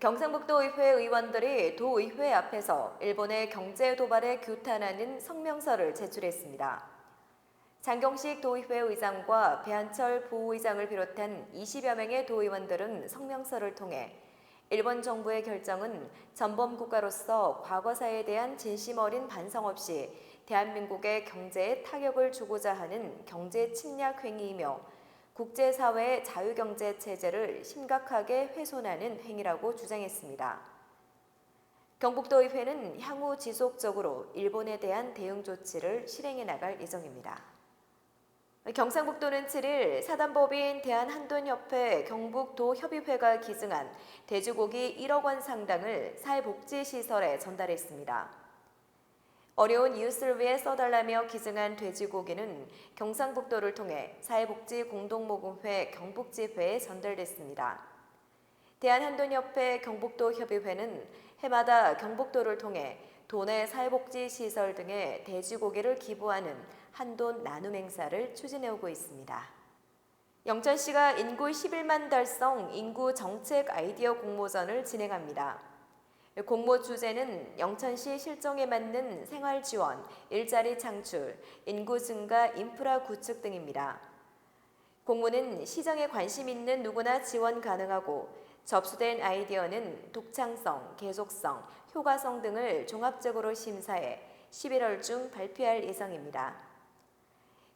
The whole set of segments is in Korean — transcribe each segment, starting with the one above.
경상북도의회 의원들이 도의회 앞에서 일본의 경제 도발에 규탄하는 성명서를 제출했습니다. 장경식 도의회 의장과 배한철 부의장을 비롯한 20여 명의 도의원들은 성명서를 통해 일본 정부의 결정은 전범 국가로서 과거사에 대한 진심 어린 반성 없이 대한민국의 경제에 타격을 주고자 하는 경제 침략 행위이며 국제사회의 자유경제 체제를 심각하게 훼손하는 행위라고 주장했습니다. 경북도의회는 향후 지속적으로 일본에 대한 대응 조치를 실행해 나갈 예정입니다. 경상북도는 7일 사단법인 대한한돈협회 경북도협의회가 기증한 돼지고기 1억 원 상당을 사회복지시설에 전달했습니다. 어려운 이웃을 위해 써달라며 기증한 돼지고기는 경상북도를 통해 사회복지공동모금회 경북지회에 전달됐습니다. 대한한돈협회 경북도협의회는 해마다 경북도를 통해 도내 사회복지시설 등에 돼지고기를 기부하는 한돈 나눔 행사를 추진해오고 있습니다. 영천시가 인구 11만 달성 인구 정책 아이디어 공모전을 진행합니다. 공모 주제는 영천시 실정에 맞는 생활 지원, 일자리 창출, 인구 증가, 인프라 구축 등입니다. 공모는 시정에 관심 있는 누구나 지원 가능하고 접수된 아이디어는 독창성, 계속성, 효과성 등을 종합적으로 심사해 11월 중 발표할 예정입니다.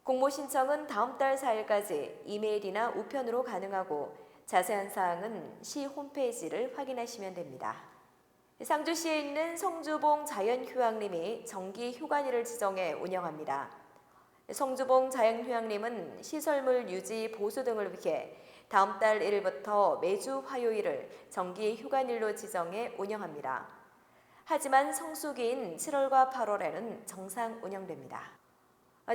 공모 신청은 다음 달 4일까지 이메일이나 우편으로 가능하고 자세한 사항은 시 홈페이지를 확인하시면 됩니다. 상주시에 있는 성주봉 자연휴양림이 정기 휴관일을 지정해 운영합니다. 성주봉 자연휴양림은 시설물 유지 보수 등을 위해 다음 달 1일부터 매주 화요일을 정기 휴관일로 지정해 운영합니다. 하지만 성수기인 7월과 8월에는 정상 운영됩니다.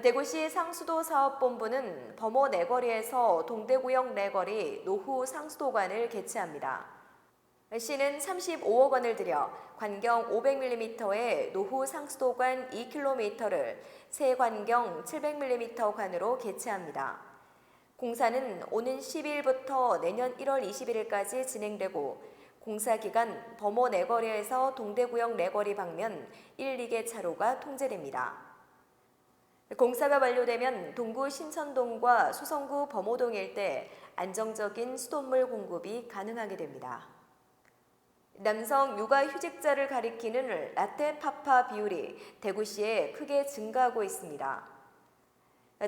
대구시 상수도 사업본부는 범호 내거리에서 동대구역 내거리 노후 상수도관을 개최합니다. 시는 35억 원을 들여 관경 500mm의 노후 상수도관 2km를 새 관경 700mm 관으로 개최합니다. 공사는 오는 12일부터 내년 1월 21일까지 진행되고 공사 기간 범호 내거리에서 동대구역 내거리 방면 1, 2개 차로가 통제됩니다. 공사가 완료되면 동구 신천동과 수성구 범호동 일대 안정적인 수돗물 공급이 가능하게 됩니다. 남성 육아휴직자를 가리키는 라떼파파 비율이 대구시에 크게 증가하고 있습니다.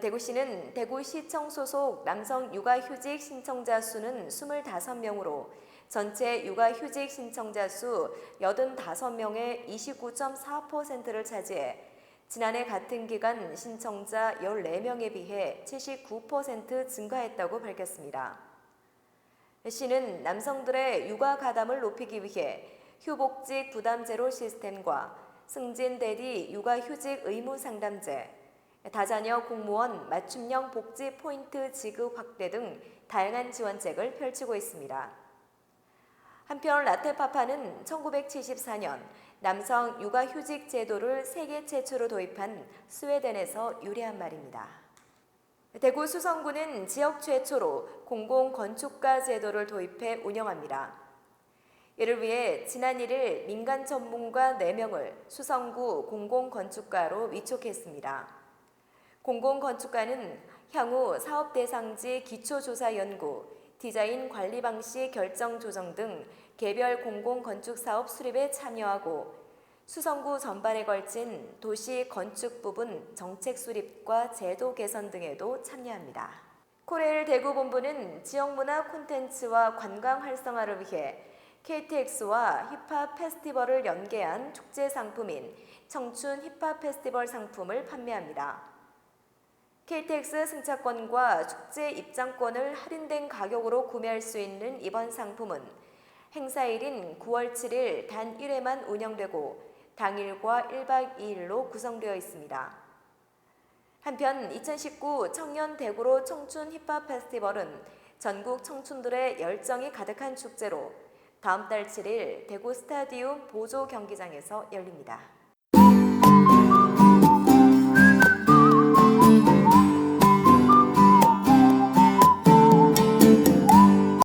대구시는 대구시청 소속 남성 육아휴직 신청자 수는 25명으로 전체 육아휴직 신청자 수 85명의 29.4%를 차지해 지난해 같은 기간 신청자 14명에 비해 79% 증가했다고 밝혔습니다. 시는 남성들의 육아 가담을 높이기 위해 휴복직 부담 제로 시스템과 승진 대리 육아휴직 의무 상담제, 다자녀 공무원 맞춤형 복지 포인트 지급 확대 등 다양한 지원책을 펼치고 있습니다. 한편 라테파파는 1974년 남성 육아휴직 제도를 세계 최초로 도입한 스웨덴에서 유래한 말입니다. 대구 수성구는 지역 최초로 공공건축가 제도를 도입해 운영합니다. 이를 위해 지난 1일 민간 전문가 4명을 수성구 공공건축가로 위촉했습니다. 공공건축가는 향후 사업대상지 기초조사 연구, 디자인 관리 방식 결정 조정 등 개별 공공건축사업 수립에 참여하고 수성구 전반에 걸친 도시 건축 부분 정책 수립과 제도 개선 등에도 참여합니다. 코레일 대구 본부는 지역문화 콘텐츠와 관광 활성화를 위해 KTX와 힙합 페스티벌을 연계한 축제 상품인 청춘 힙합 페스티벌 상품을 판매합니다. KTX 승차권과 축제 입장권을 할인된 가격으로 구매할 수 있는 이번 상품은 행사일인 9월 7일 단 1회만 운영되고 당일과 1박 2일로 구성되어 있습니다. 한편 2019 청년 대구로 청춘 힙합 페스티벌은 전국 청춘들의 열정이 가득한 축제로 다음 달 7일 대구 스타디움 보조 경기장에서 열립니다.